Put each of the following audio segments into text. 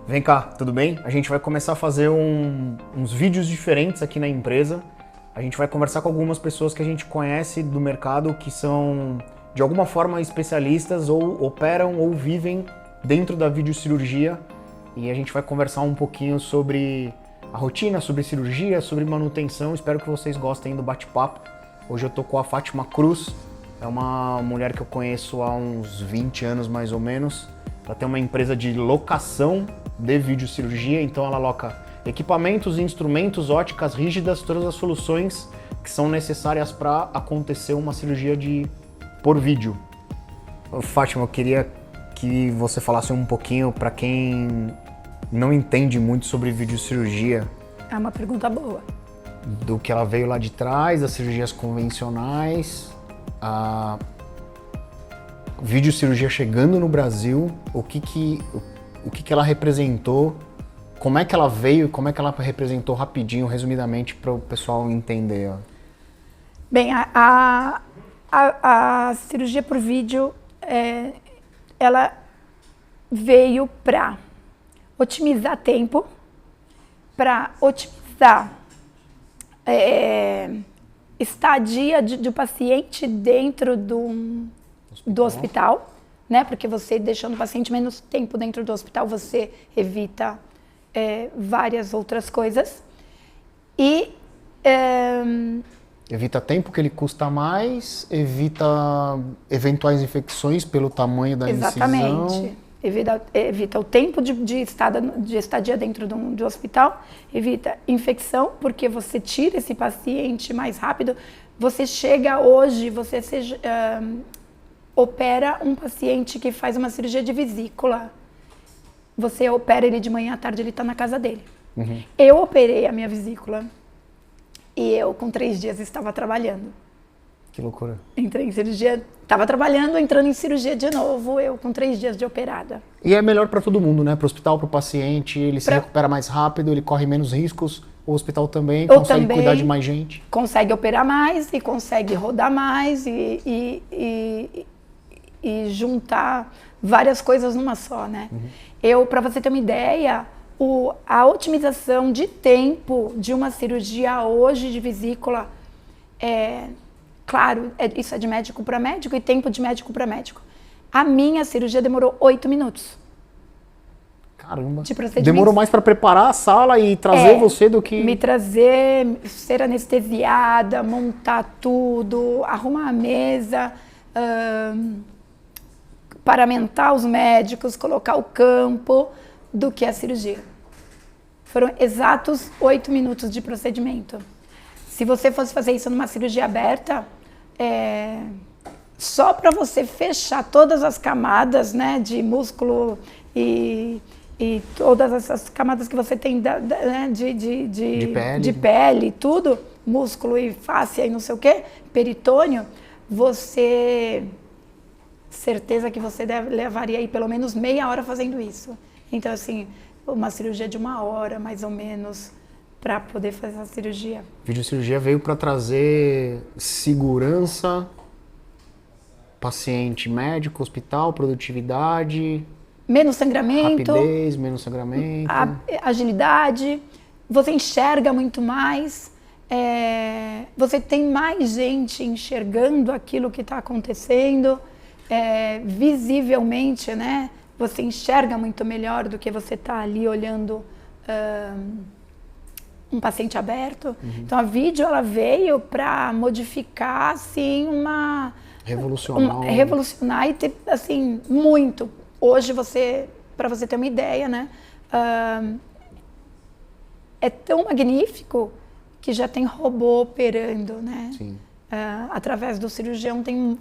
Vem cá, tudo bem? A gente vai começar a fazer uns vídeos diferentes aqui na empresa. A gente vai conversar com algumas pessoas que a gente conhece do mercado que são, de alguma forma, especialistas ou operam ou vivem dentro da videocirurgia. E a gente vai conversar um pouquinho sobre a rotina, sobre cirurgia, sobre manutenção. Espero que vocês gostem do bate-papo. Hoje eu tô com a Fátima Cruz. É uma mulher que eu conheço há uns 20 anos mais ou menos. Ela tem uma empresa de locação de videocirurgia, então ela aloca equipamentos, instrumentos, óticas rígidas, todas as soluções que são necessárias para acontecer uma cirurgia por vídeo. Fátima, eu queria que você falasse um pouquinho para quem não entende muito sobre videocirurgia. É uma pergunta boa. Do que ela veio lá de trás, das cirurgias convencionais, a videocirurgia chegando no Brasil, o que ela representou, como é que ela veio e como é que ela representou rapidinho, resumidamente, para o pessoal entender. Ó. Bem, a cirurgia por vídeo, ela veio para otimizar tempo, para otimizar estadia do paciente dentro do hospital, né? Porque você deixando o paciente menos tempo dentro do hospital, você evita várias outras coisas. E evita tempo, que ele custa mais, evita eventuais infecções pelo tamanho da incisão. Exatamente. Evita o tempo de estadia dentro do hospital, evita infecção, porque você tira esse paciente mais rápido. Você chega hoje, opera um paciente que faz uma cirurgia de vesícula. Você opera ele de manhã à tarde, ele está na casa dele. Uhum. Eu operei a minha vesícula e eu, com 3 dias, estava trabalhando. Que loucura. Entrei em cirurgia, estava trabalhando, entrando em cirurgia de novo, eu com 3 dias de operada. E é melhor para todo mundo, né? Para o hospital, para o paciente, ele se recupera mais rápido, ele corre menos riscos. O hospital também consegue cuidar de mais gente. Consegue operar mais e consegue rodar mais e juntar várias coisas numa só, né? Uhum. Para você ter uma ideia, a otimização de tempo de uma cirurgia hoje de vesícula claro, isso é de médico para médico e tempo de médico para médico. A minha cirurgia demorou 8 minutos. Caramba. De demorou mais para preparar a sala e trazer você do que... Me trazer, ser anestesiada, montar tudo, arrumar a mesa, paramentar os médicos, colocar o campo, do que a cirurgia. Foram exatos 8 minutos de procedimento. Se você fosse fazer isso numa cirurgia aberta, só para você fechar todas as camadas, né, de músculo e todas essas camadas que você tem né, de pele, tudo, músculo e fáscia e não sei o que, peritônio, certeza que você levaria aí pelo menos meia hora fazendo isso. Então, assim, uma cirurgia de 1 hora, mais ou menos, para poder fazer a cirurgia. Videocirurgia veio para trazer segurança, paciente médico, hospital, produtividade... Menos sangramento. Rapidez, menos sangramento. Agilidade. Você enxerga muito mais. Você tem mais gente enxergando aquilo que está acontecendo. Visivelmente, né? Você enxerga muito melhor do que você está ali olhando um paciente aberto. Uhum. Então, a vídeo ela veio para modificar, assim, revolucionar e ter, assim, muito. Hoje, para você ter uma ideia, né? É tão magnífico que já tem robô operando, né? Sim. Através do cirurgião tem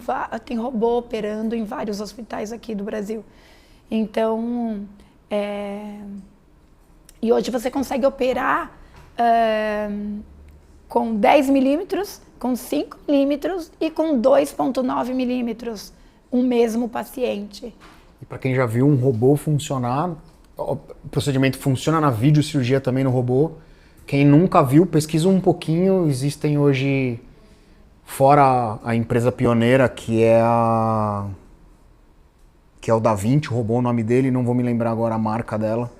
robô operando em vários hospitais aqui do Brasil. Então, e hoje você consegue operar com 10 milímetros, com 5 milímetros e com 2,9 milímetros, um mesmo paciente. E para quem já viu um robô funcionar, o procedimento funciona na videocirurgia também no robô. Quem nunca viu, pesquisa um pouquinho. Existem hoje, fora a empresa pioneira, que é o Da Vinci, o robô, o nome dele, não vou me lembrar agora a marca dela.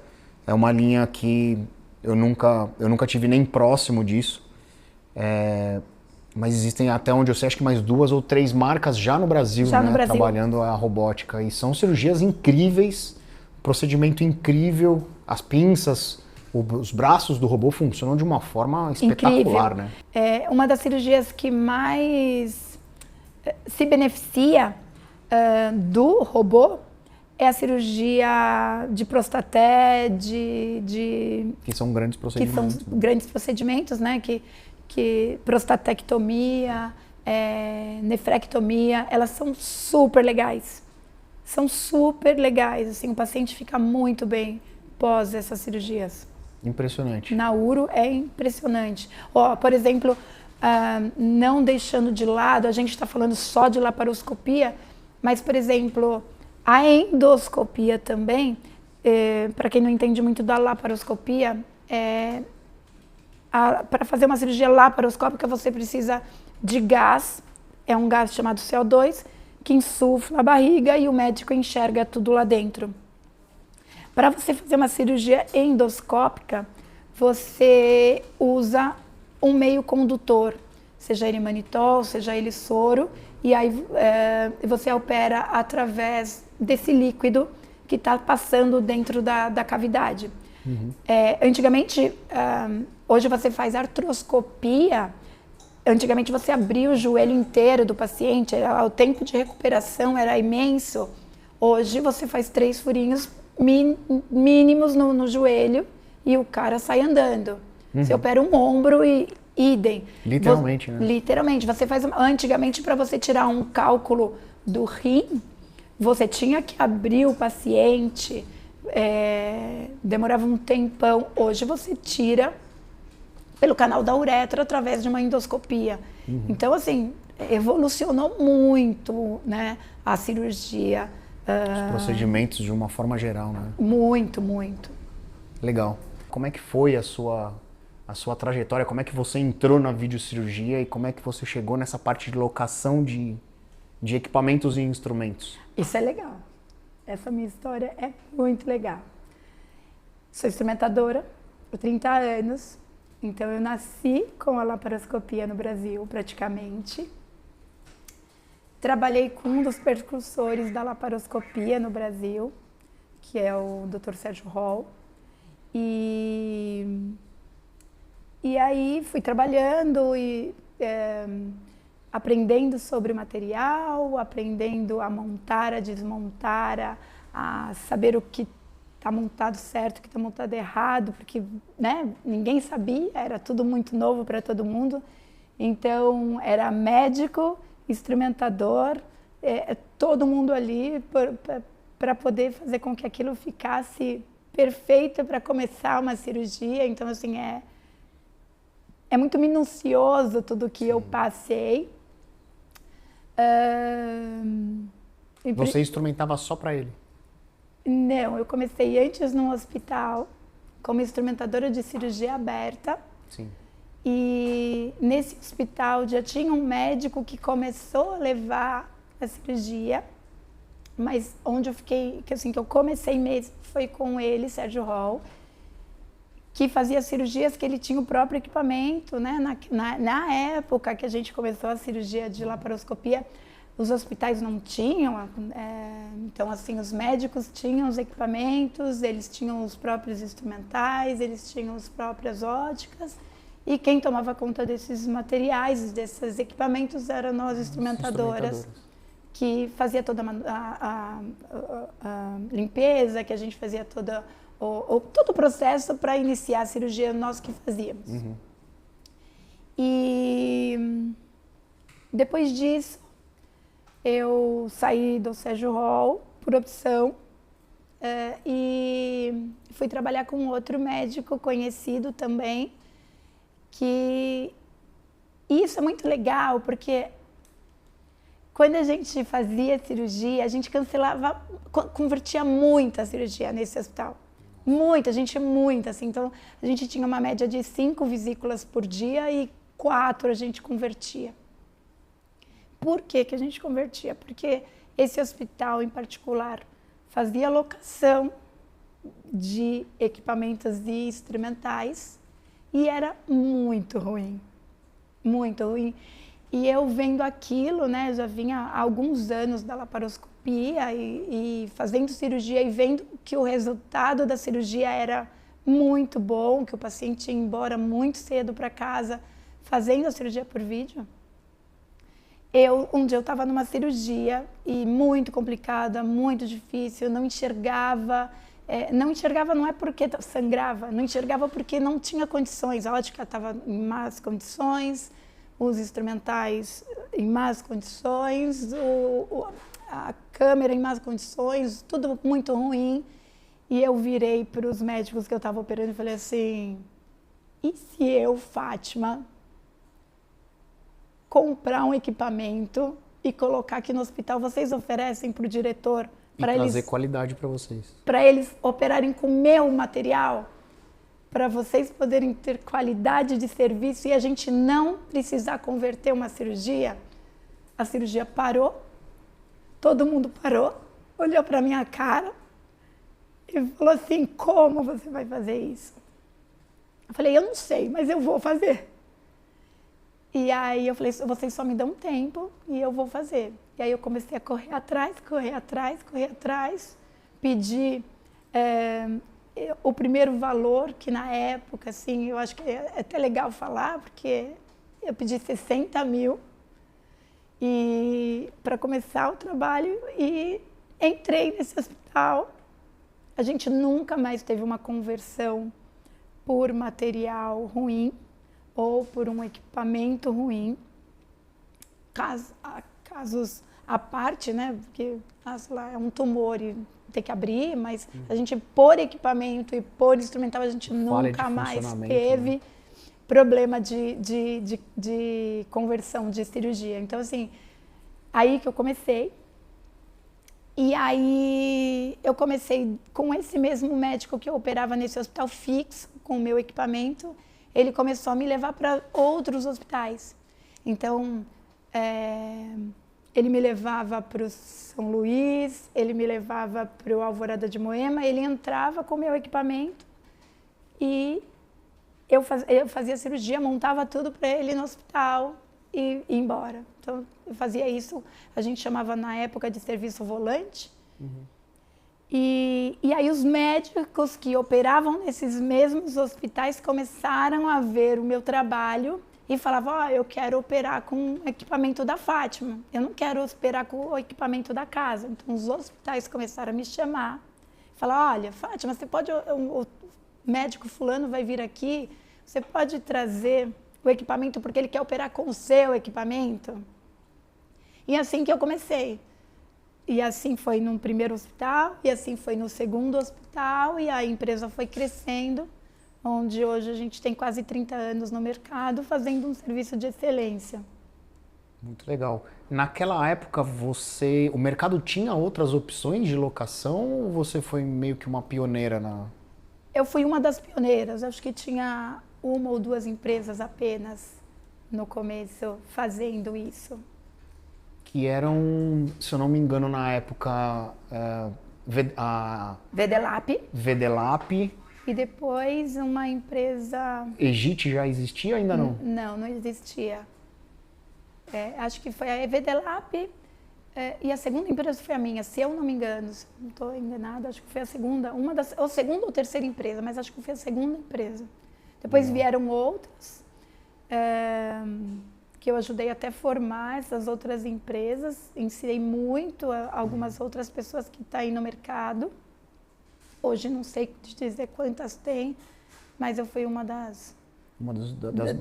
É uma linha que eu nunca tive nem próximo disso. Mas existem, até onde eu sei, acho que mais 2 ou 3 marcas já no Brasil, já né, no Brasil, trabalhando a robótica. E são cirurgias incríveis, procedimento incrível, as pinças, os braços do robô funcionam de uma forma espetacular, incrível. Né? É uma das cirurgias que mais se beneficia do robô é a cirurgia de prostaté, que são grandes procedimentos. Que são grandes procedimentos, né? Que prostatectomia, nefrectomia, elas são super legais. São super legais, assim, o paciente fica muito bem pós essas cirurgias. Impressionante. Na uro é impressionante. Por exemplo, não deixando de lado, a gente está falando só de laparoscopia, mas, por exemplo, a endoscopia também, para quem não entende muito da laparoscopia, para fazer uma cirurgia laparoscópica você precisa de gás, é um gás chamado CO2, que insufla a barriga e o médico enxerga tudo lá dentro. Para você fazer uma cirurgia endoscópica, você usa um meio condutor, seja ele manitol, seja ele soro, e aí você opera através desse líquido que está passando dentro da cavidade. Uhum. Antigamente, hoje você faz artroscopia, antigamente você abria o joelho inteiro do paciente, o tempo de recuperação era imenso. Hoje você faz 3 furinhos mínimos no joelho e o cara sai andando. Uhum. Você opera um ombro e idem. Literalmente, né? Literalmente. Você faz, antigamente, para você tirar um cálculo do rim, você tinha que abrir o paciente, demorava um tempão. Hoje você tira pelo canal da uretra através de uma endoscopia. Uhum. Então, assim, evolucionou muito, né, a cirurgia. Os procedimentos de uma forma geral, né? Muito, muito. Legal. Como é que foi a sua trajetória? Como é que você entrou na videocirurgia e como é que você chegou nessa parte de locação de equipamentos e instrumentos? Isso é legal. Essa minha história é muito legal. Sou instrumentadora há 30 anos, então eu nasci com a laparoscopia no Brasil, praticamente. Trabalhei com um dos precursores da laparoscopia no Brasil, que é o Dr. Sérgio Hall. E aí fui trabalhando e aprendendo sobre o material, aprendendo a montar, a desmontar, a saber o que está montado certo, o que está montado errado, porque, né, ninguém sabia, era tudo muito novo para todo mundo. Então, era médico, instrumentador, todo mundo ali para poder fazer com que aquilo ficasse perfeito para começar uma cirurgia. Então, assim, é muito minucioso tudo que eu passei. Você instrumentava só para ele? Não, eu comecei antes num hospital como instrumentadora de cirurgia aberta. Sim. E nesse hospital já tinha um médico que começou a levar a cirurgia, mas onde eu fiquei, que eu comecei mesmo, foi com ele, Sérgio Hall, que fazia cirurgias que ele tinha o próprio equipamento, né? Na época que a gente começou a cirurgia de laparoscopia, os hospitais não tinham, então assim, os médicos tinham os equipamentos, eles tinham os próprios instrumentais, eles tinham as próprias óticas, e quem tomava conta desses materiais, desses equipamentos, eram nós instrumentadoras, que fazia toda a limpeza, que a gente fazia todo o processo para iniciar a cirurgia, nós que fazíamos. Uhum. E depois disso, eu saí do Sérgio Hall por opção e fui trabalhar com outro médico conhecido também, que isso é muito legal, porque quando a gente fazia cirurgia, a gente cancelava, convertia muita cirurgia nesse hospital. Muita, assim. Então, a gente tinha uma média de 5 vesículas por dia e 4 a gente convertia. Por que a gente convertia? Porque esse hospital em particular fazia locação de equipamentos e instrumentais e era muito ruim, muito ruim. E eu vendo aquilo, né, já vinha há alguns anos da laparoscopia e fazendo cirurgia e vendo que o resultado da cirurgia era muito bom, que o paciente ia embora muito cedo para casa fazendo a cirurgia por vídeo. Um dia eu estava numa cirurgia e muito complicada, muito difícil, não enxergava. Não enxergava não é porque sangrava, não enxergava porque não tinha condições. A ótica estava em más condições, os instrumentais em más condições, a câmera em más condições, tudo muito ruim. E eu virei para os médicos que eu estava operando e falei assim, e se eu, Fátima, comprar um equipamento e colocar aqui no hospital, vocês oferecem para o diretor para trazer qualidade para vocês. Para eles operarem com o meu material, para vocês poderem ter qualidade de serviço e a gente não precisar converter uma cirurgia. A cirurgia parou, todo mundo parou, olhou para minha cara e falou assim, como você vai fazer isso? Eu falei, eu não sei, mas eu vou fazer. E aí eu falei, vocês só me dão tempo e eu vou fazer. E aí eu comecei a correr atrás, pedi o primeiro valor, que na época, assim, eu acho que é até legal falar, porque eu pedi 60 mil para começar o trabalho e entrei nesse hospital. A gente nunca mais teve uma conversão por material ruim ou por um equipamento ruim. Casos à parte, né? Porque sei lá, é um tumor e tem que abrir, mas a gente, por equipamento e por instrumental, a gente nunca mais teve problema de conversão de cirurgia. Então, assim, aí que eu comecei. E aí eu comecei com esse mesmo médico que eu operava nesse hospital fixo, com o meu equipamento, ele começou a me levar para outros hospitais. Então, ele me levava para o São Luís, ele me levava para o Alvorada de Moema, ele entrava com o meu equipamento e eu fazia cirurgia, montava tudo para ele no hospital e ia embora. Então, eu fazia isso, a gente chamava na época de serviço volante. E aí os médicos que operavam nesses mesmos hospitais começaram a ver o meu trabalho e falavam, eu quero operar com o equipamento da Fátima, eu não quero operar com o equipamento da casa. Então os hospitais começaram a me chamar, falar, olha, Fátima, você pode, o médico fulano vai vir aqui, você pode trazer o equipamento porque ele quer operar com o seu equipamento? E assim que eu comecei. E assim foi no primeiro hospital, e assim foi no segundo hospital, e a empresa foi crescendo, onde hoje a gente tem quase 30 anos no mercado, fazendo um serviço de excelência. Muito legal. Naquela época, o mercado tinha outras opções de locação ou você foi meio que uma pioneira na... Eu fui uma das pioneiras, acho que tinha uma ou duas empresas apenas no começo fazendo isso. Que eram, se eu não me engano, na época, a Vedelap. E depois uma empresa... Egit já existia ainda não? Não existia. Acho que foi a Vedelap e a segunda empresa foi a minha, se eu não me engano. Se não estou enganada, acho que foi a segunda, ou segunda ou terceira empresa, mas acho que foi a segunda empresa. Depois vieram outras, que eu ajudei até a formar essas outras empresas, ensinei muito a algumas outras pessoas que estão aí no mercado. Hoje não sei te dizer quantas tem, mas eu fui uma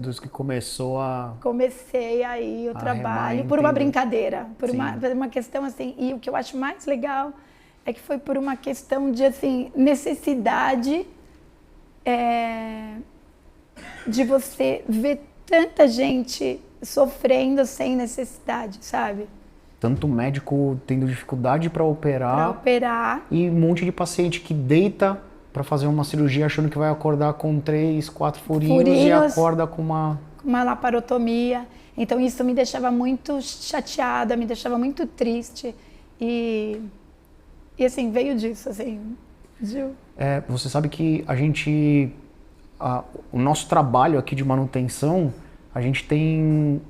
dos que começou a... Comecei aí o trabalho por uma brincadeira, por uma questão assim, e o que eu acho mais legal é que foi por uma questão de assim, necessidade de você ver tanta gente sofrendo sem necessidade, sabe? Tanto médico tendo dificuldade para operar. E um monte de paciente que deita para fazer uma cirurgia achando que vai acordar com 3, 4 furinhos e acorda com uma laparotomia. Então isso me deixava muito chateada, me deixava muito triste. E assim, veio disso, assim, Você sabe que o nosso trabalho aqui de manutenção, a gente tem,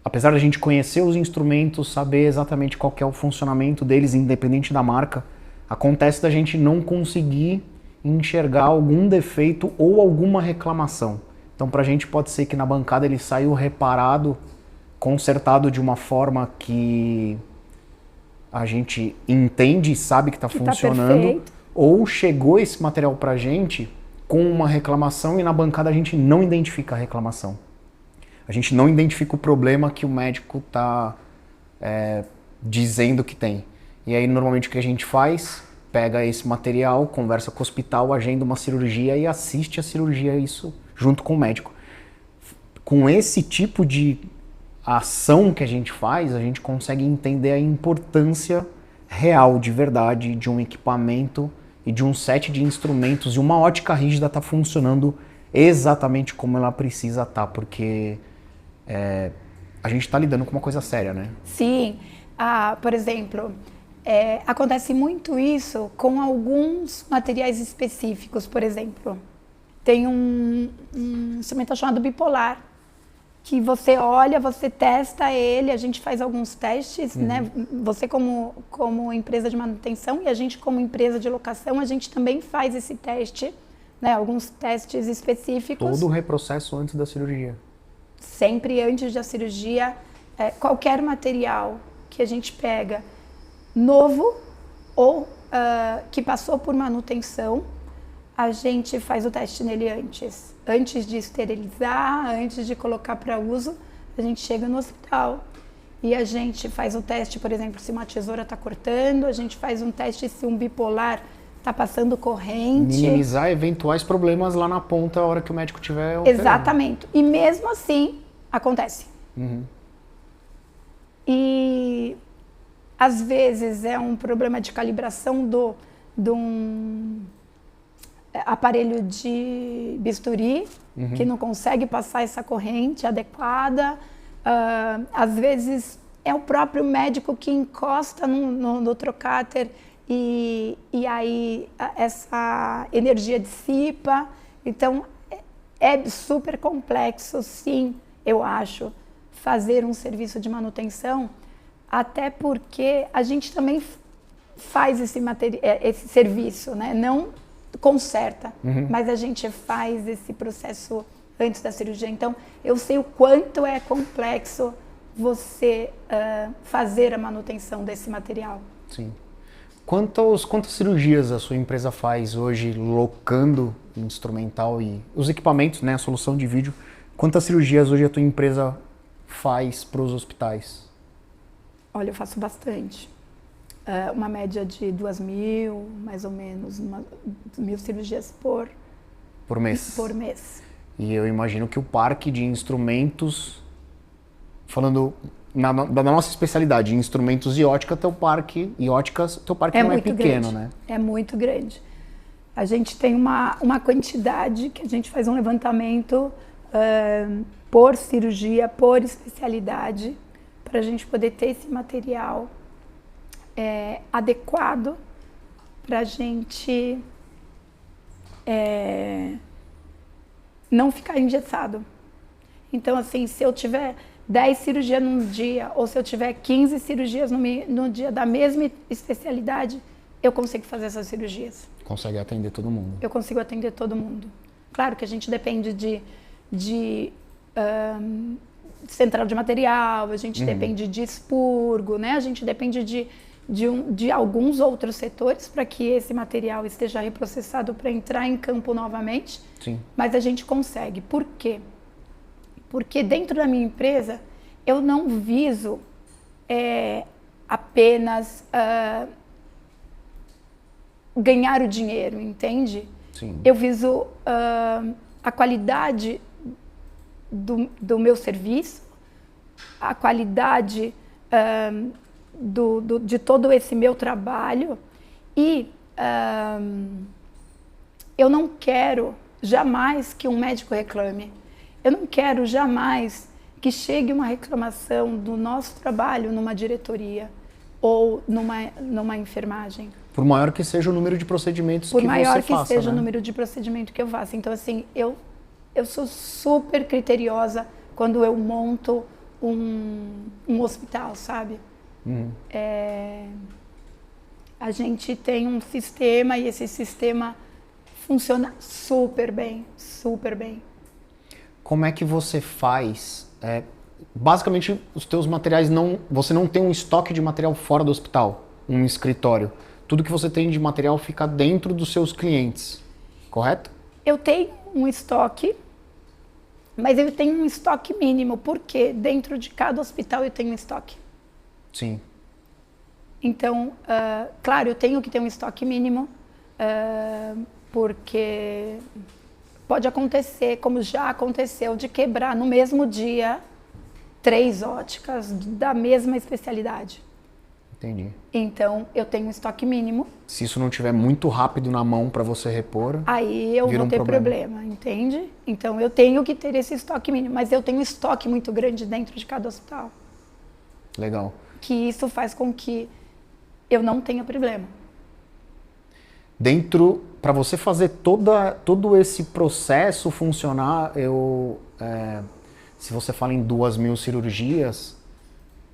apesar da gente conhecer os instrumentos, saber exatamente qual que é o funcionamento deles, independente da marca, acontece da gente não conseguir enxergar algum defeito ou alguma reclamação. Então, pra gente pode ser que na bancada ele saiu reparado, consertado de uma forma que a gente entende e sabe que está funcionando, ou chegou esse material pra gente com uma reclamação e na bancada a gente não identifica a reclamação. A gente não identifica o problema que o médico está dizendo que tem. E aí normalmente o que a gente faz? Pega esse material, conversa com o hospital, agenda uma cirurgia e assiste a cirurgia, isso junto com o médico. Com esse tipo de ação que a gente faz, a gente consegue entender a importância real, de verdade, de um equipamento e de um set de instrumentos e uma ótica rígida tá funcionando exatamente como ela precisa estar, porque a gente está lidando com uma coisa séria, né? Sim. Por exemplo, acontece muito isso com alguns materiais específicos. Por exemplo, tem um instrumento chamado bipolar, que você olha, você testa ele, a gente faz alguns testes, né? Você como empresa de manutenção e a gente como empresa de locação, a gente também faz esse teste, né? Alguns testes específicos. Todo o reprocesso antes da cirurgia. Sempre antes da cirurgia, qualquer material que a gente pega novo ou que passou por manutenção, a gente faz o teste nele antes. Antes de esterilizar, antes de colocar para uso, a gente chega no hospital e a gente faz o teste, por exemplo, se uma tesoura está cortando, a gente faz um teste se um bipolar está passando corrente. Minimizar eventuais problemas lá na ponta a hora que o médico tiver operando. Exatamente. E mesmo assim, acontece. E às vezes é um problema de calibração de um aparelho de bisturi, que não consegue passar essa corrente adequada. Às vezes é o próprio médico que encosta no trocáter e aí essa energia dissipa. Então é super complexo, sim, eu acho, fazer um serviço de manutenção, até porque a gente também faz esse serviço, né? Não conserta, mas a gente faz esse processo antes da cirurgia. Então, eu sei o quanto é complexo você fazer a manutenção desse material. Sim. Quantas cirurgias a sua empresa faz hoje locando instrumental e os equipamentos, né, a solução de vídeo? Quantas cirurgias hoje a tua empresa faz para os hospitais? Olha, eu faço bastante. Uma média de 2.000, mais ou menos, 1.000 cirurgias por mês. Por mês. E eu imagino que o parque de instrumentos, falando da nossa especialidade, instrumentos e ótica, teu parque não é pequeno, grande, né? É muito grande. A gente tem uma quantidade que a gente faz um levantamento por cirurgia, por especialidade, para a gente poder ter esse material adequado para a gente não ficar engessado. Então, assim, se eu tiver 10 cirurgias num dia, ou se eu tiver 15 cirurgias no dia da mesma especialidade, eu consigo fazer essas cirurgias. Consegue atender todo mundo. Eu consigo atender todo mundo. Claro que a gente depende de central de material, a gente depende de expurgo, né? A gente depende de alguns outros setores para que esse material esteja reprocessado para entrar em campo novamente. Sim. Mas a gente consegue. Por quê? Porque dentro da minha empresa eu não viso apenas ganhar o dinheiro, entende? Sim. Eu viso a qualidade do meu serviço, a qualidade de todo esse meu trabalho e eu não quero jamais que um médico reclame. Eu não quero jamais que chegue uma reclamação do nosso trabalho numa diretoria ou numa enfermagem. Por maior que seja o número de procedimentos que você faça. Por maior que seja o número de procedimento que eu faço. Então, assim, eu sou super criteriosa quando eu monto um hospital, sabe? A gente tem um sistema e esse sistema funciona super bem, super bem. Como é que você faz? Basicamente, os teus materiais você não tem um estoque de material fora do hospital, um escritório. Tudo que você tem de material fica dentro dos seus clientes, correto? Eu tenho um estoque, mas eu tenho um estoque mínimo, porque dentro de cada hospital eu tenho um estoque. Sim. Então, claro, eu tenho que ter um estoque mínimo, porque pode acontecer, como já aconteceu, de quebrar no mesmo dia 3 óticas da mesma especialidade. Entendi. Então, eu tenho um estoque mínimo. Se isso não tiver muito rápido na mão para você repor, aí eu vou ter problema, entende? Então, eu tenho que ter esse estoque mínimo, mas eu tenho um estoque muito grande dentro de cada hospital. Legal. Que isso faz com que eu não tenha problema. Para você fazer todo esse processo funcionar, se você fala em 2.000 cirurgias,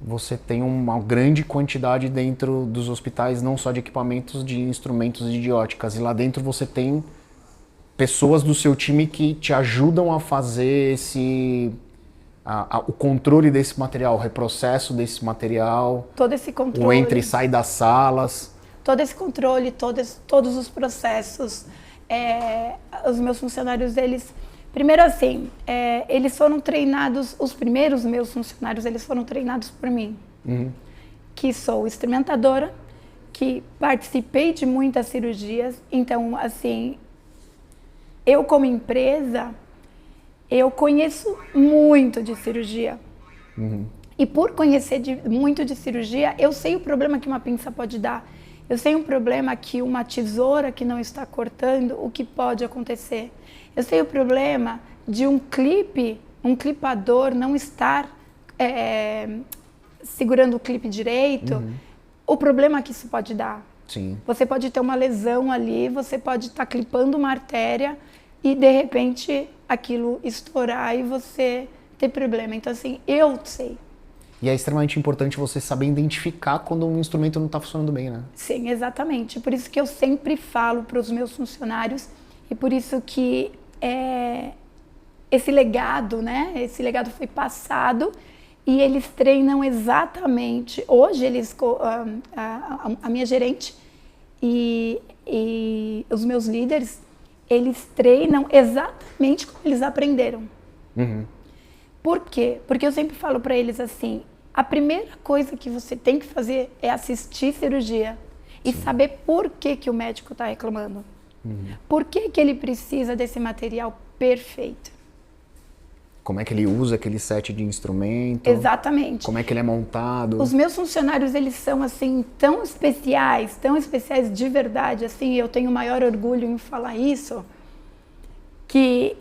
você tem uma grande quantidade dentro dos hospitais, não só de equipamentos, de instrumentos e de óticas. E lá dentro você tem pessoas do seu time que te ajudam a fazer o controle desse material, o reprocesso desse material. Todo esse controle. O entra e sai das salas. Todo esse controle, todos os processos. Os meus funcionários, primeiro assim, eles foram treinados, os primeiros meus funcionários, eles foram treinados por mim. Que sou instrumentadora, que participei de muitas cirurgias. Então, assim, eu como empresa, eu conheço muito de cirurgia. E por conhecer muito de cirurgia, eu sei o problema que uma pinça pode dar. Eu sei um problema que uma tesoura que não está cortando, o que pode acontecer. Eu sei o problema de um clipador não estar segurando o clipe direito, o problema que isso pode dar. Sim. Você pode ter uma lesão ali, você pode estar clipando uma artéria e de repente aquilo estourar e você ter problema. Então assim, eu sei. E é extremamente importante você saber identificar quando um instrumento não está funcionando bem, né? Sim, exatamente. Por isso que eu sempre falo para os meus funcionários e por isso que esse legado, né? Esse legado foi passado e eles treinam exatamente. Hoje a minha gerente e os meus líderes, eles treinam exatamente como eles aprenderam. Por quê? Porque eu sempre falo para eles assim, a primeira coisa que você tem que fazer é assistir cirurgia e saber por que o médico está reclamando. Por que ele precisa desse material perfeito. Como é que ele usa aquele set de instrumento. Exatamente. Como é que ele é montado. Os meus funcionários, eles são assim, tão especiais de verdade, assim, eu tenho o maior orgulho em falar isso, que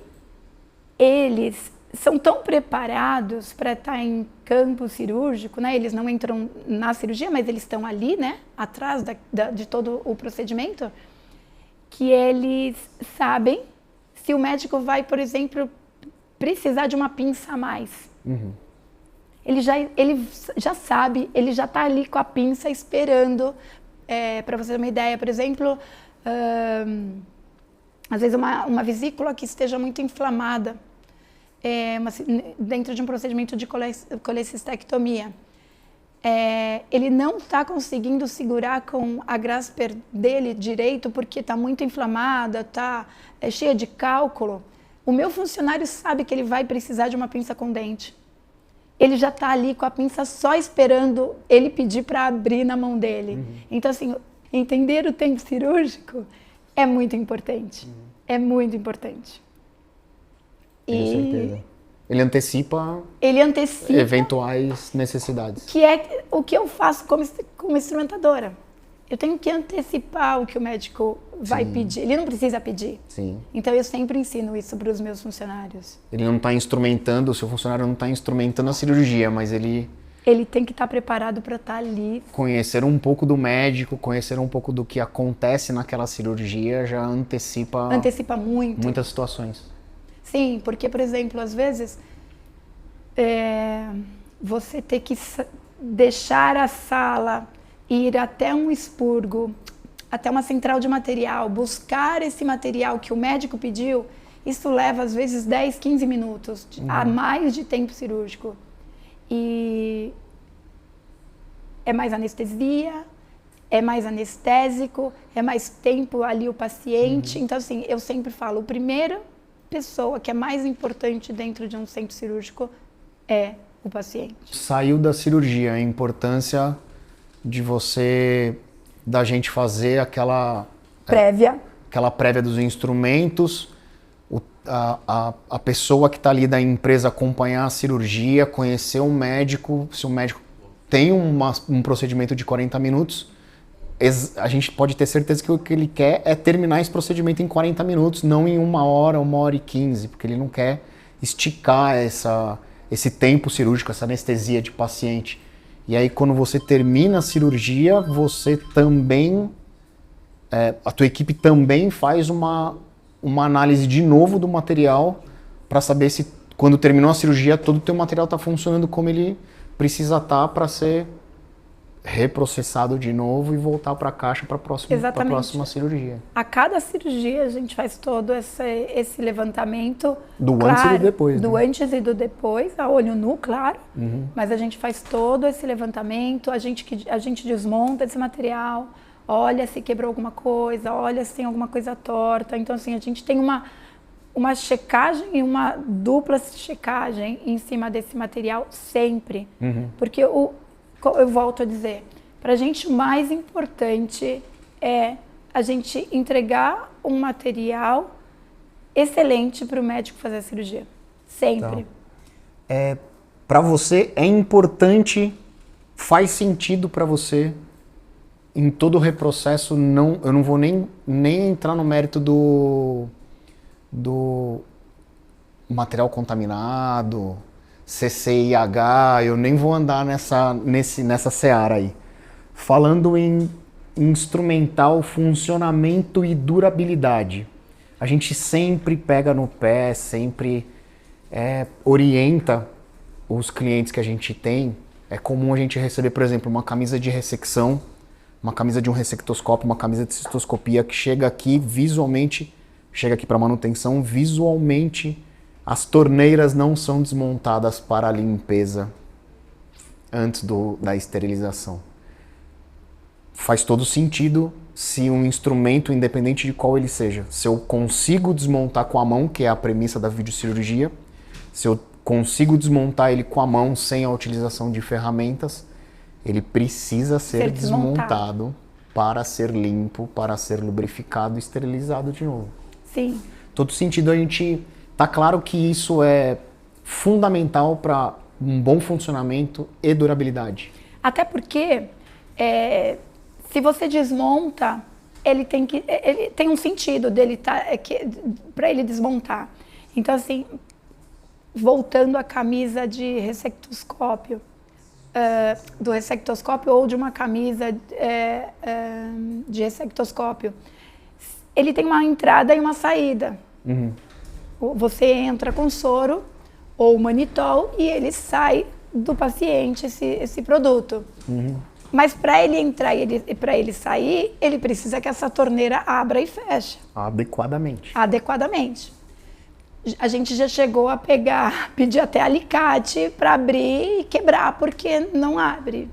eles são tão preparados para estar em campo cirúrgico, né? Eles não entram na cirurgia, mas eles estão ali, né? Atrás de todo o procedimento, que eles sabem se o médico vai, por exemplo, precisar de uma pinça a mais. Ele já sabe, ele já está ali com a pinça esperando. Para você ter uma ideia, por exemplo, às vezes uma vesícula que esteja muito inflamada, dentro de um procedimento de colecistectomia. Ele não está conseguindo segurar com a grasper dele direito porque está muito inflamada, está cheia de cálculo. O meu funcionário sabe que ele vai precisar de uma pinça com dente. Ele já está ali com a pinça só esperando ele pedir para abrir na mão dele. Então, assim, entender o tempo cirúrgico é muito importante. É muito importante. Com certeza. Ele antecipa eventuais necessidades. Que é o que eu faço como instrumentadora. Eu tenho que antecipar o que o médico vai pedir. Ele não precisa pedir. Sim. Então eu sempre ensino isso para os meus funcionários. Ele não está instrumentando, o seu funcionário não está instrumentando a cirurgia, mas ele Ele tem que estar preparado para estar ali. Conhecer um pouco do médico, conhecer um pouco do que acontece naquela cirurgia já antecipa muito. Muitas situações. Sim, porque, por exemplo, às vezes você ter que deixar a sala, ir até um expurgo, até uma central de material, buscar esse material que o médico pediu, isso leva às vezes 10, 15 minutos a mais de tempo cirúrgico. E é mais anestesia, é mais anestésico, é mais tempo ali o paciente. Então, assim, eu sempre falo, a primeira pessoa que é mais importante dentro de um centro cirúrgico é o paciente. Saiu da cirurgia, a importância da gente fazer aquela prévia dos instrumentos, a pessoa que está ali da empresa acompanhar a cirurgia, conhecer o médico, se o médico tem um procedimento de 40 minutos, a gente pode ter certeza que o que ele quer é terminar esse procedimento em 40 minutos, não em 1 hora e 15, porque ele não quer esticar esse tempo cirúrgico, essa anestesia de paciente. E aí quando você termina a cirurgia, você também, a tua equipe também faz uma análise de novo do material para saber se quando terminou a cirurgia todo o teu material está funcionando como ele precisa estar para ser reprocessado de novo e voltar para a caixa para a próxima cirurgia. A cada cirurgia a gente faz todo esse levantamento. Do antes e do depois. Do antes e do depois, a olho nu, claro. Mas a gente faz todo esse levantamento, a gente desmonta esse material, olha se quebrou alguma coisa, olha se tem alguma coisa torta. Então, assim, a gente tem uma checagem e uma dupla checagem em cima desse material sempre. Porque eu volto a dizer, para a gente o mais importante é a gente entregar um material excelente para o médico fazer a cirurgia. Sempre. Então, para você é importante, faz sentido para você, em todo o reprocesso, eu não vou nem entrar no mérito do material contaminado, CCIH, eu nem vou andar nessa seara aí. Falando em instrumental, funcionamento e durabilidade, a gente sempre pega no pé, sempre orienta os clientes que a gente tem. É comum a gente receber, por exemplo, uma camisa de ressecção, uma camisa de um ressectoscópio, uma camisa de cistoscopia que chega aqui visualmente, chega aqui para manutenção, visualmente as torneiras não são desmontadas para a limpeza antes da esterilização. Faz todo sentido se um instrumento, independente de qual ele seja, se eu consigo desmontar com a mão, que é a premissa da videocirurgia, se eu consigo desmontar ele com a mão sem a utilização de ferramentas, ele precisa ser desmontado para ser limpo, para ser lubrificado e esterilizado de novo. Sim. Todo sentido, a gente tá claro que isso é fundamental para um bom funcionamento e durabilidade. Até porque se você desmonta, ele tem um sentido dele para ele desmontar. Então, assim, voltando à camisa de ressectoscópio, do ressectoscópio ou de uma camisa de ressectoscópio, ele tem uma entrada e uma saída. Você entra com soro ou manitol e ele sai do paciente esse produto. Mas para ele entrar e para ele sair, ele precisa que essa torneira abra e feche. Adequadamente. A gente já chegou a pedir até alicate para abrir e quebrar, porque não abre.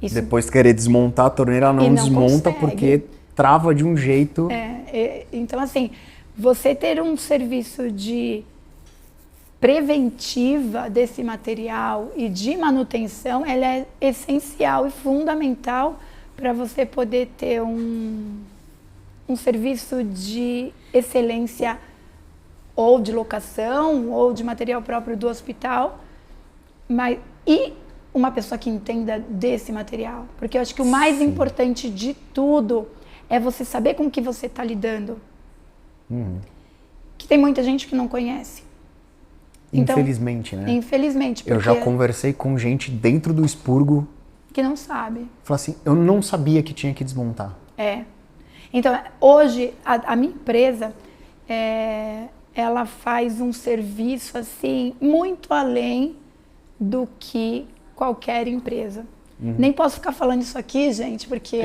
Isso. Depois querer desmontar a torneira, ela não desmonta consegue. Porque trava de um jeito. Então, assim, você ter um serviço de preventiva desse material e de manutenção, ela é essencial e fundamental para você poder ter um serviço de excelência ou de locação ou de material próprio do hospital, e uma pessoa que entenda desse material. Porque eu acho que o mais importante de tudo é você saber com que você está lidando. Que tem muita gente que não conhece. Então, infelizmente, né? Infelizmente. Eu já conversei com gente dentro do expurgo que não sabe. Falou assim, eu não sabia que tinha que desmontar. Então, hoje, a minha empresa, ela faz um serviço, assim, muito além do que qualquer empresa. Nem posso ficar falando isso aqui, gente, porque...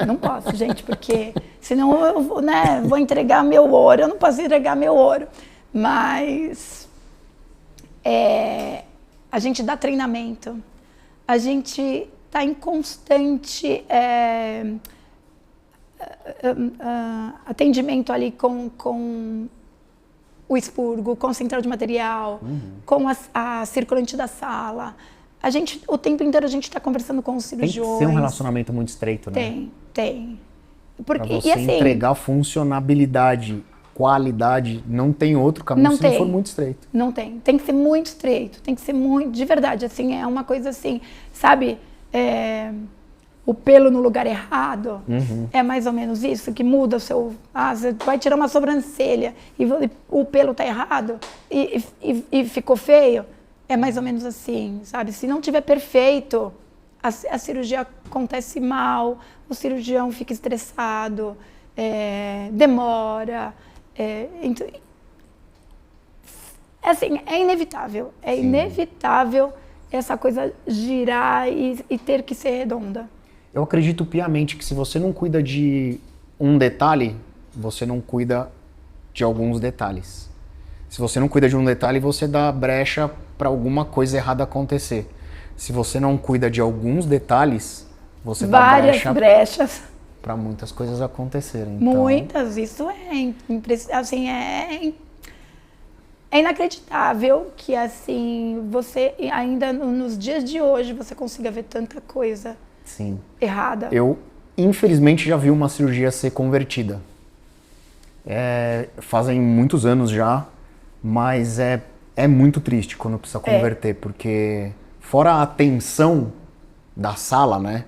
não posso, gente, porque senão eu vou entregar meu ouro. Eu não posso entregar meu ouro. Mas a gente dá treinamento. A gente está em constante atendimento ali com o expurgo, com a central de material, com a circulante da sala. O tempo inteiro a gente está conversando com os cirurgiões. Tem que ser um relacionamento muito estreito, né? Tem. Para você entregar funcionabilidade, qualidade, não tem outro caminho se não for muito estreito. Não tem. Tem que ser muito estreito. Tem que ser muito, de verdade, assim, é uma coisa assim, sabe? O pelo no lugar errado, é mais ou menos isso, que muda o seu... você vai tirar uma sobrancelha e o pelo tá errado e ficou feio. É mais ou menos assim, sabe? Se não tiver perfeito, a cirurgia acontece mal, o cirurgião fica estressado, demora. Então, assim, é inevitável. É inevitável essa coisa girar e ter que ser redonda. Eu acredito piamente que se você não cuida de um detalhe, você não cuida de alguns detalhes. Se você não cuida de um detalhe, você dá brecha para alguma coisa errada acontecer. Se você não cuida de alguns detalhes, você dá várias brechas para muitas coisas acontecerem. Então... Muitas, isso assim, é inacreditável que assim você ainda nos dias de hoje você consiga ver tanta coisa errada. Eu infelizmente já vi uma cirurgia ser convertida. Fazem muitos anos já. Mas é muito triste quando precisa converter, porque fora a tensão da sala, né?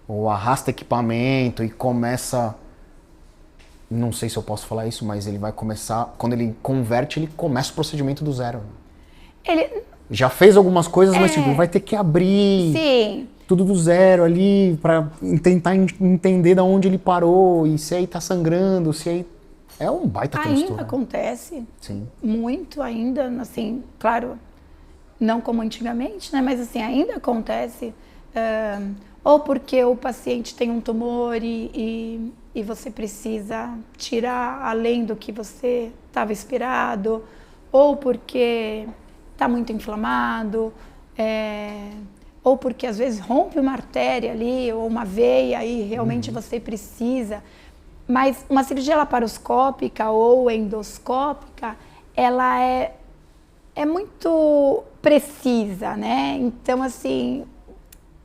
Ou arrasta equipamento e começa... Não sei se eu posso falar isso, mas ele vai começar... Quando ele converte, ele começa o procedimento do zero. Ele... Já fez algumas coisas, mas tipo, vai ter que abrir tudo do zero ali para tentar entender de onde ele parou e se aí tá sangrando, se aí... É um baita transtorno. Ainda acontece. Sim. Muito ainda, assim, claro, não como antigamente, né? Mas assim, ainda acontece. Ou porque o paciente tem um tumor e você precisa tirar além do que você estava esperado, ou porque está muito inflamado, ou porque às vezes rompe uma artéria ali, ou uma veia e realmente você precisa... Mas uma cirurgia laparoscópica ou endoscópica, ela é muito precisa, né? Então, assim,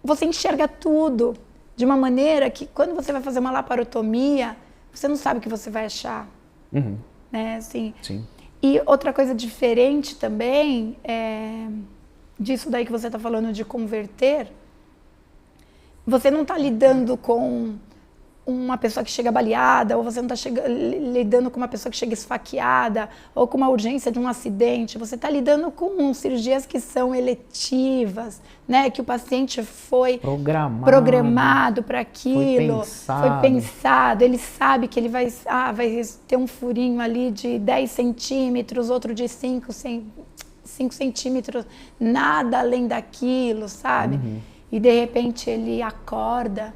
você enxerga tudo de uma maneira que quando você vai fazer uma laparotomia, você não sabe o que você vai achar. Né? Assim, Sim. E outra coisa diferente também, disso daí que você está falando de converter, você não está lidando com... uma pessoa que chega baleada, ou você não está lidando com uma pessoa que chega esfaqueada, ou com uma urgência de um acidente. Você está lidando com cirurgias que são eletivas, né? Que o paciente foi programado para aquilo, foi pensado. Ele sabe que ele vai ter um furinho ali de 10 centímetros, outro de 5 centímetros, nada além daquilo, sabe? E de repente ele acorda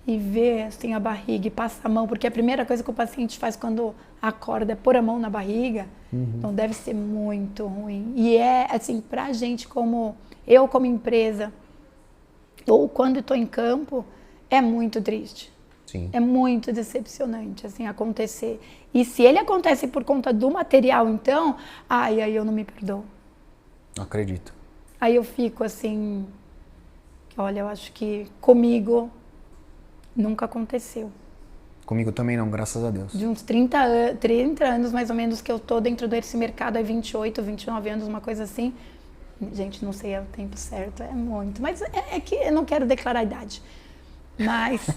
e vê assim a barriga e passa a mão, porque a primeira coisa que o paciente faz quando acorda é pôr a mão na barriga, então deve ser muito ruim. E assim, pra gente como empresa, ou quando estou em campo, é muito triste. Sim. É muito decepcionante, assim, acontecer. E se ele acontece por conta do material, então, aí eu não me perdoo. Não acredito. Aí eu fico assim, olha, eu acho que comigo nunca aconteceu. Comigo também não, graças a Deus. De uns 30 anos, mais ou menos, que eu tô dentro desse mercado, 28, 29 anos, uma coisa assim. Gente, não sei o tempo certo, é muito. Mas é que eu não quero declarar a idade. Mas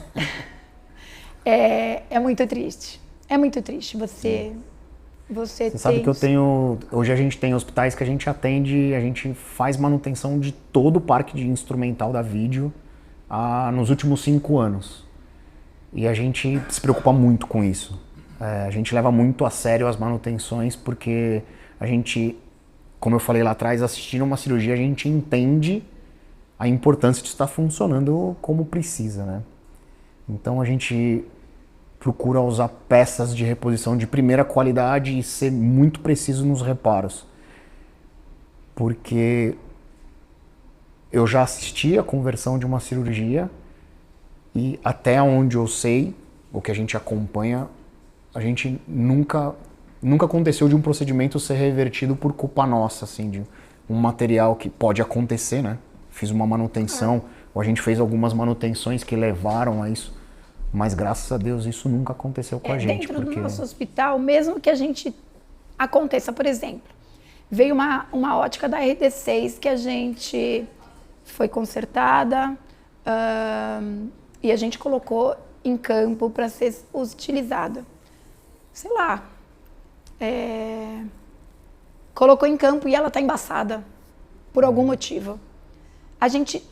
é muito triste. É muito triste você Você sabe que eu tenho... Hoje a gente tem hospitais que a gente atende, a gente faz manutenção de todo o parque de instrumental da vídeo nos últimos 5 anos. E a gente se preocupa muito com isso. A gente leva muito a sério as manutenções porque a gente, como eu falei lá atrás, assistindo uma cirurgia a gente entende a importância de estar funcionando como precisa, né? Então a gente procura usar peças de reposição de primeira qualidade e ser muito preciso nos reparos. Porque eu já assisti a conversão de uma cirurgia e até onde eu sei, o que a gente acompanha, a gente nunca aconteceu de um procedimento ser revertido por culpa nossa, assim, de um material que pode acontecer, né? Fiz uma manutenção, ou a gente fez algumas manutenções que levaram a isso. Mas graças a Deus isso nunca aconteceu com a gente. Dentro do nosso hospital, mesmo que a gente aconteça, por exemplo, veio uma ótica da RD6 que a gente foi consertada e a gente colocou em campo para ser utilizada. Sei lá, colocou em campo e ela está embaçada por algum motivo. A gente,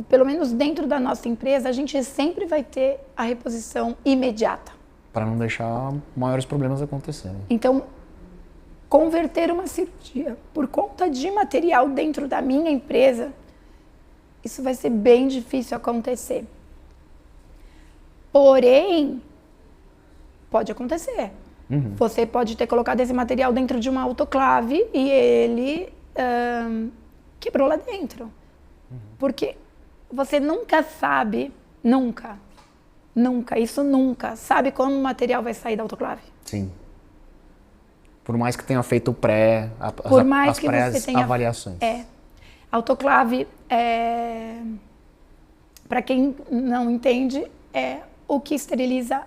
pelo menos dentro da nossa empresa, a gente sempre vai ter a reposição imediata. Para não deixar maiores problemas acontecerem. Então, converter uma cirurgia por conta de material dentro da minha empresa, isso vai ser bem difícil acontecer. Porém, pode acontecer. Você pode ter colocado esse material dentro de uma autoclave e ele quebrou lá dentro. Porque você nunca sabe, nunca, sabe como o material vai sair da autoclave. Sim. Por mais que tenha feito as pré-avaliações. Autoclave, para quem não entende, é o que esteriliza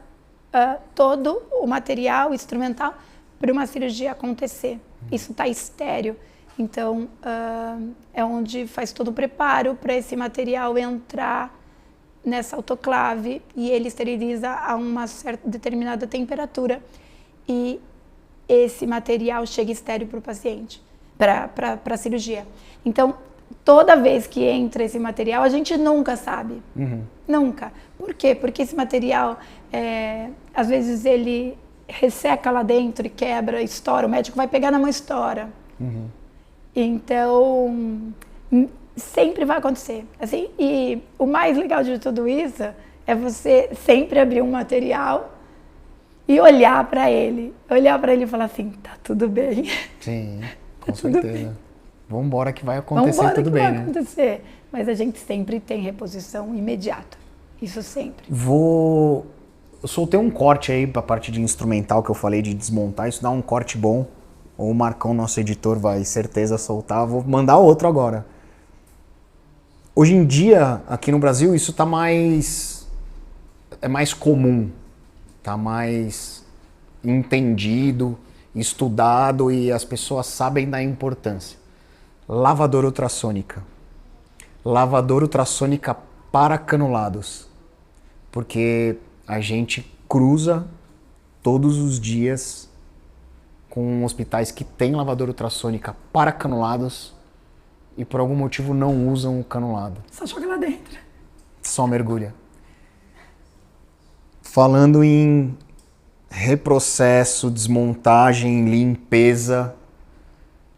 todo o material instrumental para uma cirurgia acontecer. Isso está estéreo. Então, é onde faz todo o preparo para esse material entrar nessa autoclave e ele esteriliza a uma certa determinada temperatura e esse material chega estéreo para o paciente, para a cirurgia. Então, toda vez que entra esse material, a gente nunca sabe. Nunca. Por quê? Porque esse material, às vezes ele resseca lá dentro e quebra, estoura, o médico vai pegar na mão e estoura. Então, sempre vai acontecer. Assim, e o mais legal de tudo isso é você sempre abrir um material e olhar para ele. Olhar para ele e falar assim, tá tudo bem. Sim, com certeza. Vamos embora que vai acontecer tudo bem, né? Vai acontecer. Mas a gente sempre tem reposição imediata. Isso sempre. Eu soltei um corte aí pra parte de instrumental que eu falei de desmontar. Isso dá um corte bom. O Marcão, nosso editor, vai certeza soltar. Vou mandar outro agora. Hoje em dia, aqui no Brasil, isso tá é mais comum. Tá mais entendido, estudado e as pessoas sabem da importância. Lavadora ultrassônica. Lavadora ultrassônica para canulados. Porque a gente cruza todos os dias com hospitais que têm lavadora ultrassônica para canulados e por algum motivo não usam o canulado. Só joga lá dentro. Só mergulha. Falando em reprocesso, desmontagem, limpeza.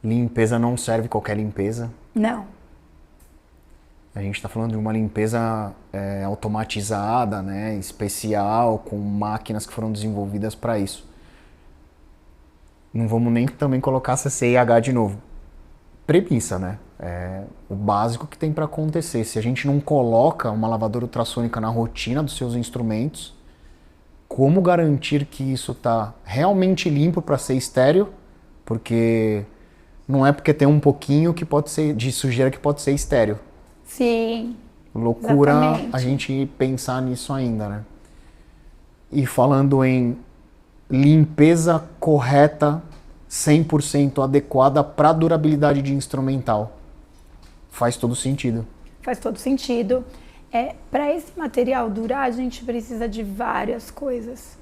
Limpeza não serve qualquer limpeza. Não. A gente está falando de uma limpeza automatizada, né, especial, com máquinas que foram desenvolvidas para isso. Não vamos nem também colocar CCIH de novo. Premissa, né? É o básico que tem para acontecer. Se a gente não coloca uma lavadora ultrassônica na rotina dos seus instrumentos, como garantir que isso está realmente limpo para ser estéreo? Porque não é porque tem um pouquinho que pode ser de sujeira que pode ser estéreo. Sim. Loucura exatamente. A gente pensar nisso ainda, né? E falando em limpeza correta, 100% adequada para a durabilidade de instrumental. Faz todo sentido. Faz todo sentido. Para esse material durar, a gente precisa de várias coisas.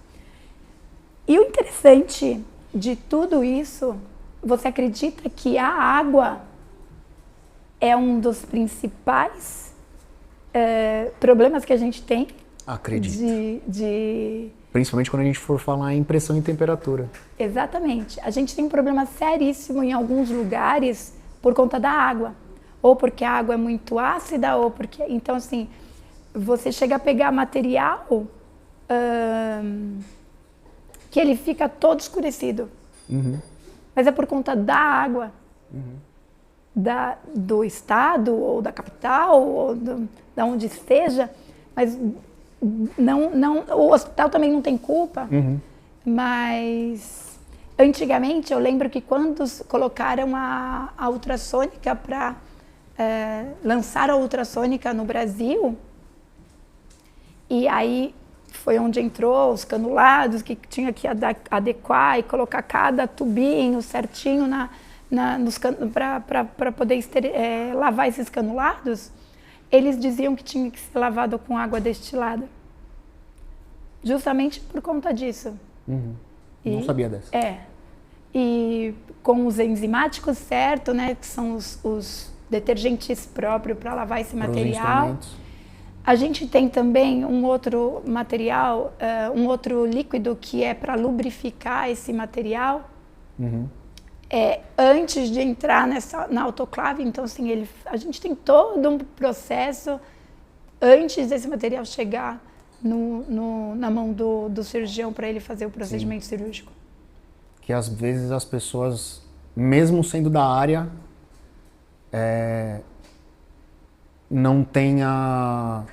E o interessante de tudo isso, você acredita que a água é um dos principais problemas que a gente tem? Acredito. Principalmente quando a gente for falar em pressão e temperatura. Exatamente. A gente tem um problema seríssimo em alguns lugares por conta da água. Ou porque a água é muito ácida, ou porque... Então, assim, você chega a pegar material que ele fica todo escurecido. Uhum. Mas é por conta da água. Do estado, ou da capital, ou da onde esteja. Mas o hospital também não tem culpa. Mas antigamente eu lembro que quando colocaram a ultrassônica para lançar a ultrassônica no Brasil, e aí foi onde entrou os canulados, que tinha que adequar e colocar cada tubinho certinho para poder lavar esses canulados. Eles diziam que tinha que ser lavado com água destilada. Justamente por conta disso. Não sabia dessa. E com os enzimáticos certos, né, que são os detergentes próprios para lavar esse material. A gente tem também um outro material, um outro líquido que é para lubrificar esse material. Antes de entrar na autoclave, então assim, a gente tem todo um processo antes desse material chegar na mão do cirurgião para ele fazer o procedimento cirúrgico. Que às vezes as pessoas, mesmo sendo da área, não têm a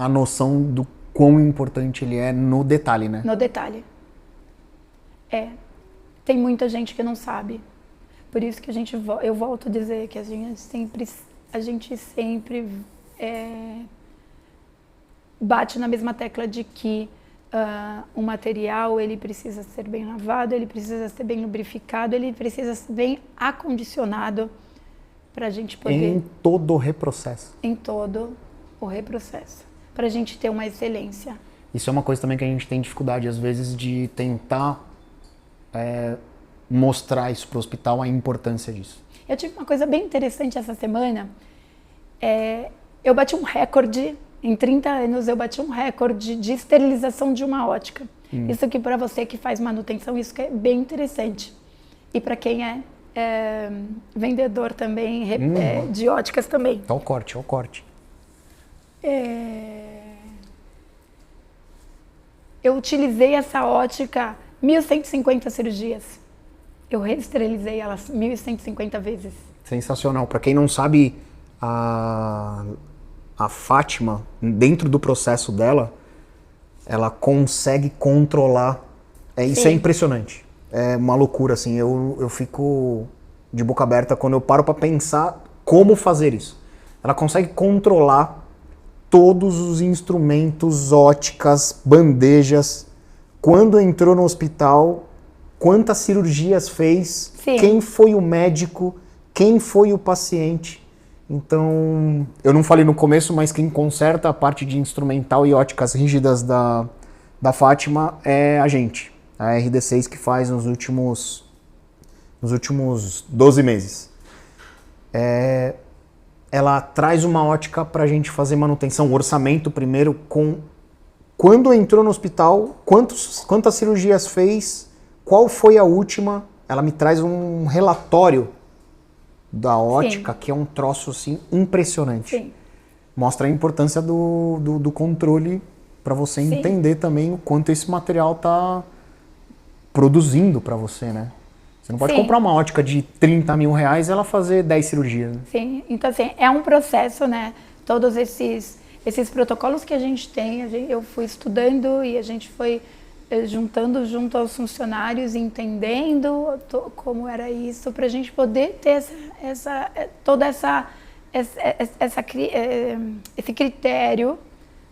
noção do quão importante ele é no detalhe, né? No detalhe. Tem muita gente que não sabe. Por isso que eu volto a dizer que a gente sempre bate na mesma tecla de que o material ele precisa ser bem lavado, ele precisa ser bem lubrificado, ele precisa ser bem acondicionado para a gente poder... Em todo o reprocesso. Em todo o reprocesso. Para a gente ter uma excelência. Isso é uma coisa também que a gente tem dificuldade, às vezes, de tentar mostrar isso para o hospital, a importância disso. Eu tive uma coisa bem interessante essa semana. Eu bati um recorde, em 30 anos eu bati um recorde de esterilização de uma ótica. Isso aqui para você que faz manutenção, isso que é bem interessante. E para quem é vendedor também, de óticas também. Olha o corte, olha o corte. Eu utilizei essa ótica 1.150 cirurgias. Eu reesterilizei elas 1.150 vezes. Sensacional. Para quem não sabe, a Fátima, dentro do processo dela, ela consegue controlar. Isso é impressionante. É uma loucura, assim. Eu fico de boca aberta quando eu paro para pensar como fazer isso. Ela consegue controlar todos os instrumentos, óticas, bandejas. Quando entrou no hospital, quantas cirurgias fez, quem foi o médico, quem foi o paciente. Então, eu não falei no começo, mas quem conserta a parte de instrumental e óticas rígidas da Fátima é a gente, a RD6, que faz nos últimos 12 meses. Ela traz uma ótica para a gente fazer manutenção, orçamento primeiro, com quando entrou no hospital, quantas cirurgias fez, qual foi a última. Ela me traz um relatório da ótica, que é um troço assim impressionante. Sim. Mostra a importância do controle para você entender também o quanto esse material está produzindo para você, né? Você não pode comprar uma ótica de 30 mil reais e ela fazer 10 cirurgias. Né? Sim, então assim, é um processo, né? Todos esses protocolos que a gente tem, eu fui estudando e a gente foi juntando junto aos funcionários, entendendo como era isso, para a gente poder ter esse critério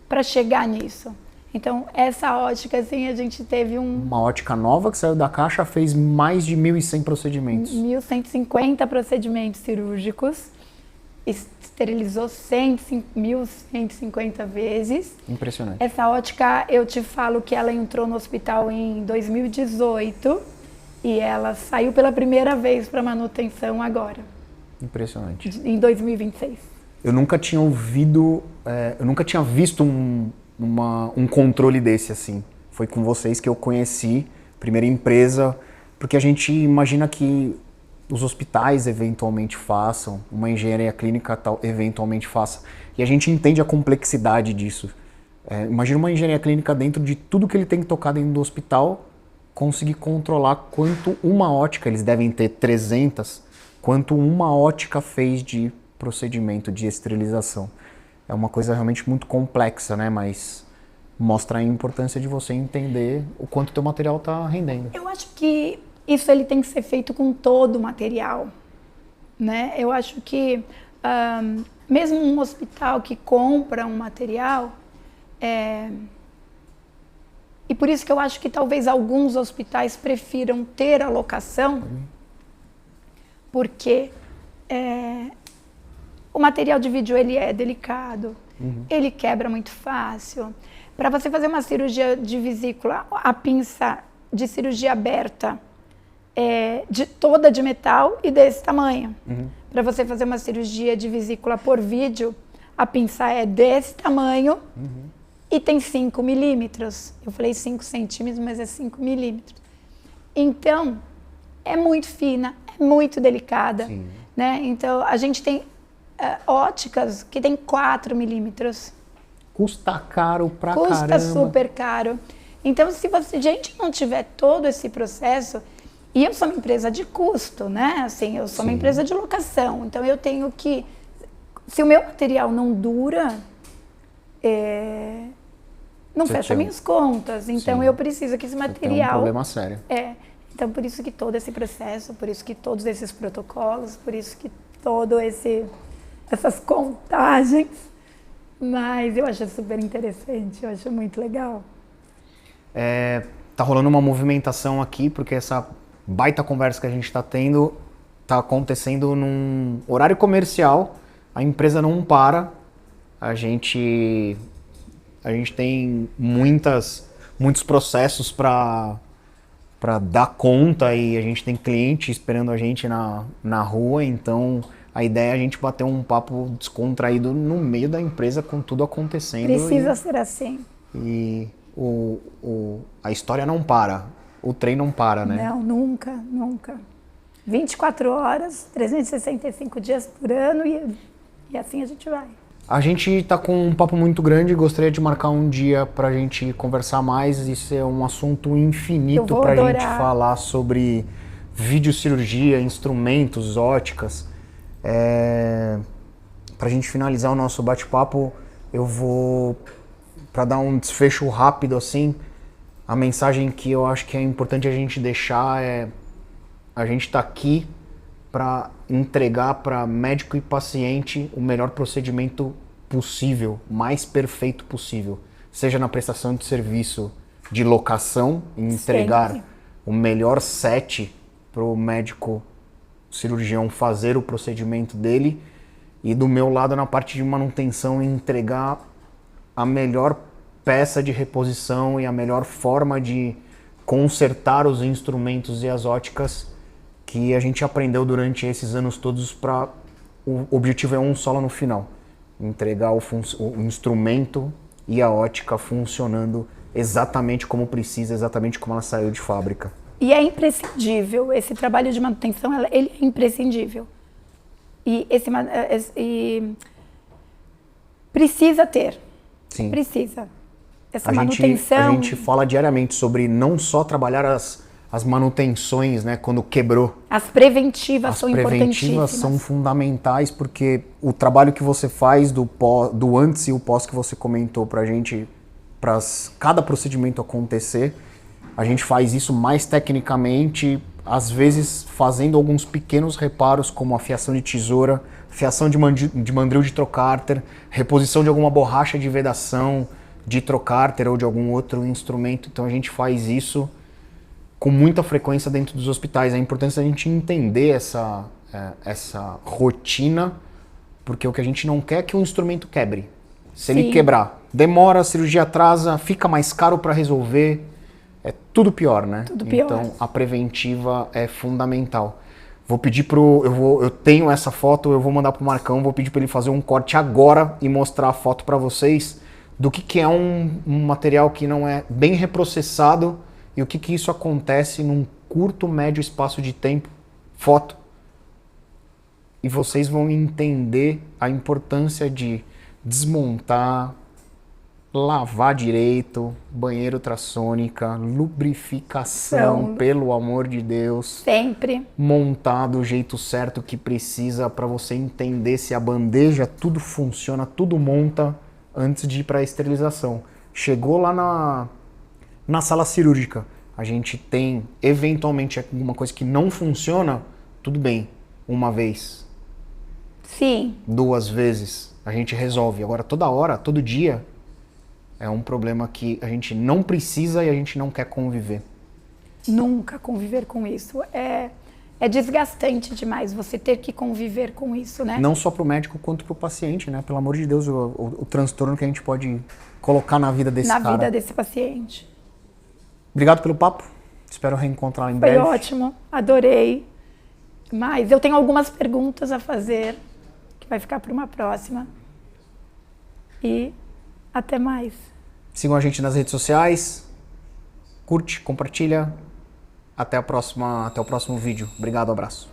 para chegar nisso. Então, essa ótica, assim, a gente teve uma ótica nova que saiu da caixa, fez mais de 1.100 procedimentos. 1.150 procedimentos cirúrgicos. esterilizou 1.150 vezes. Impressionante. Essa ótica, eu te falo que ela entrou no hospital em 2018 e ela saiu pela primeira vez para manutenção agora. Impressionante. Em 2026. Eu nunca tinha visto um controle desse assim. Foi com vocês que eu conheci, primeira empresa, porque a gente imagina que os hospitais eventualmente façam, uma engenharia clínica eventualmente faça. E a gente entende a complexidade disso. Imagina uma engenharia clínica dentro de tudo que ele tem que tocar dentro do hospital, conseguir controlar quanto uma ótica, eles devem ter 300, quanto uma ótica fez de procedimento de esterilização. É uma coisa realmente muito complexa, né? Mas mostra a importância de você entender o quanto o teu material está rendendo. Eu acho que isso ele tem que ser feito com todo o material, né? Eu acho que mesmo um hospital que compra um material, e por isso que eu acho que talvez alguns hospitais prefiram ter a locação, porque o material de vídeo ele é delicado, ele quebra muito fácil. Para você fazer uma cirurgia de vesícula, a pinça de cirurgia aberta toda de metal e desse tamanho. Para você fazer uma cirurgia de vesícula por vídeo, a pinça é desse tamanho e tem 5 milímetros. Eu falei 5 centímetros, mas é 5 milímetros. Então, é muito fina, é muito delicada. Né? Então, a gente tem óticas que tem 4 milímetros. Custa caro pra caramba. Custa super caro. Então, se a gente não tiver todo esse processo... E eu sou uma empresa de custo, né? Assim, eu sou uma empresa de locação. Então, eu tenho que... Se o meu material não dura, não fecha minhas contas. Então, eu preciso que esse material... Tem um problema sério. Então, por isso que todo esse processo, por isso que todos esses protocolos, por isso que essas contagens. Mas eu acho super interessante, eu acho muito legal. Tá rolando uma movimentação aqui, porque essa baita conversa que a gente está tendo está acontecendo num horário comercial, a empresa não para, a gente tem muitos processos para dar conta e a gente tem cliente esperando a gente na rua, então a ideia é a gente bater um papo descontraído no meio da empresa com tudo acontecendo. Precisa ser assim. E a história não para. O trem não para, né? Não, nunca, nunca. 24 horas, 365 dias por ano e assim a gente vai. A gente tá com um papo muito grande, gostaria de marcar um dia pra gente conversar mais. Isso é um assunto infinito pra gente falar sobre videocirurgia, instrumentos, óticas. Pra gente finalizar o nosso bate-papo, eu vou, pra dar um desfecho rápido assim, a mensagem que eu acho que é importante a gente deixar é: a gente está aqui para entregar para médico e paciente o melhor procedimento possível, mais perfeito possível. Seja na prestação de serviço de locação, entregar o melhor set para o médico cirurgião fazer o procedimento dele, e do meu lado na parte de manutenção entregar a melhor peça de reposição e a melhor forma de consertar os instrumentos e as óticas que a gente aprendeu durante esses anos todos. O objetivo é um só lá no final: entregar o instrumento e a ótica funcionando exatamente como precisa, exatamente como ela saiu de fábrica. E é imprescindível, esse trabalho de manutenção, ele é imprescindível. E precisa ter. Sim. Precisa. Essa manutenção... A gente fala diariamente sobre não só trabalhar as manutenções, né, quando quebrou. As preventivas são importantíssimas. As preventivas são fundamentais, porque o trabalho que você faz do antes e o pós que você comentou pra gente, para cada procedimento acontecer, a gente faz isso mais tecnicamente, às vezes fazendo alguns pequenos reparos, como a fiação de tesoura, fiação de mandril de trocárter, reposição de alguma borracha de vedação, de trocárter ou de algum outro instrumento. Então a gente faz isso com muita frequência dentro dos hospitais. É importante a gente entender essa rotina Porque o que a gente não quer é que o instrumento quebre. Se ele quebrar, demora, a cirurgia atrasa, fica mais caro para resolver, é tudo pior, né? Tudo pior. Então a preventiva é fundamental. Vou pedir eu tenho essa foto, eu vou mandar pro Marcão, vou pedir para ele fazer um corte agora e mostrar a foto para vocês do que é um material que não é bem reprocessado e o que isso acontece num curto, médio espaço de tempo. Foto. E vocês vão entender a importância de desmontar, lavar direito, banheiro ultrassônica, lubrificação, pelo amor de Deus. Sempre. Montar do jeito certo que precisa para você entender se a bandeja tudo funciona, tudo monta antes de ir para a esterilização. Chegou lá na sala cirúrgica, a gente tem eventualmente alguma coisa que não funciona, tudo bem, uma vez. Sim. 2 vezes, a gente resolve. Agora toda hora, todo dia, é um problema que a gente não precisa e a gente não quer conviver. Nunca conviver com isso. É desgastante demais você ter que conviver com isso, né? Não só para o médico quanto para o paciente, né? Pelo amor de Deus, o transtorno que a gente pode colocar na vida desse cara. Na vida desse paciente. Obrigado pelo papo. Espero reencontrá-lo em breve. Foi ótimo. Adorei. Mas eu tenho algumas perguntas a fazer, que vai ficar para uma próxima. E até mais. Sigam a gente nas redes sociais. Curte, compartilha. Até o próximo vídeo. Obrigado, abraço.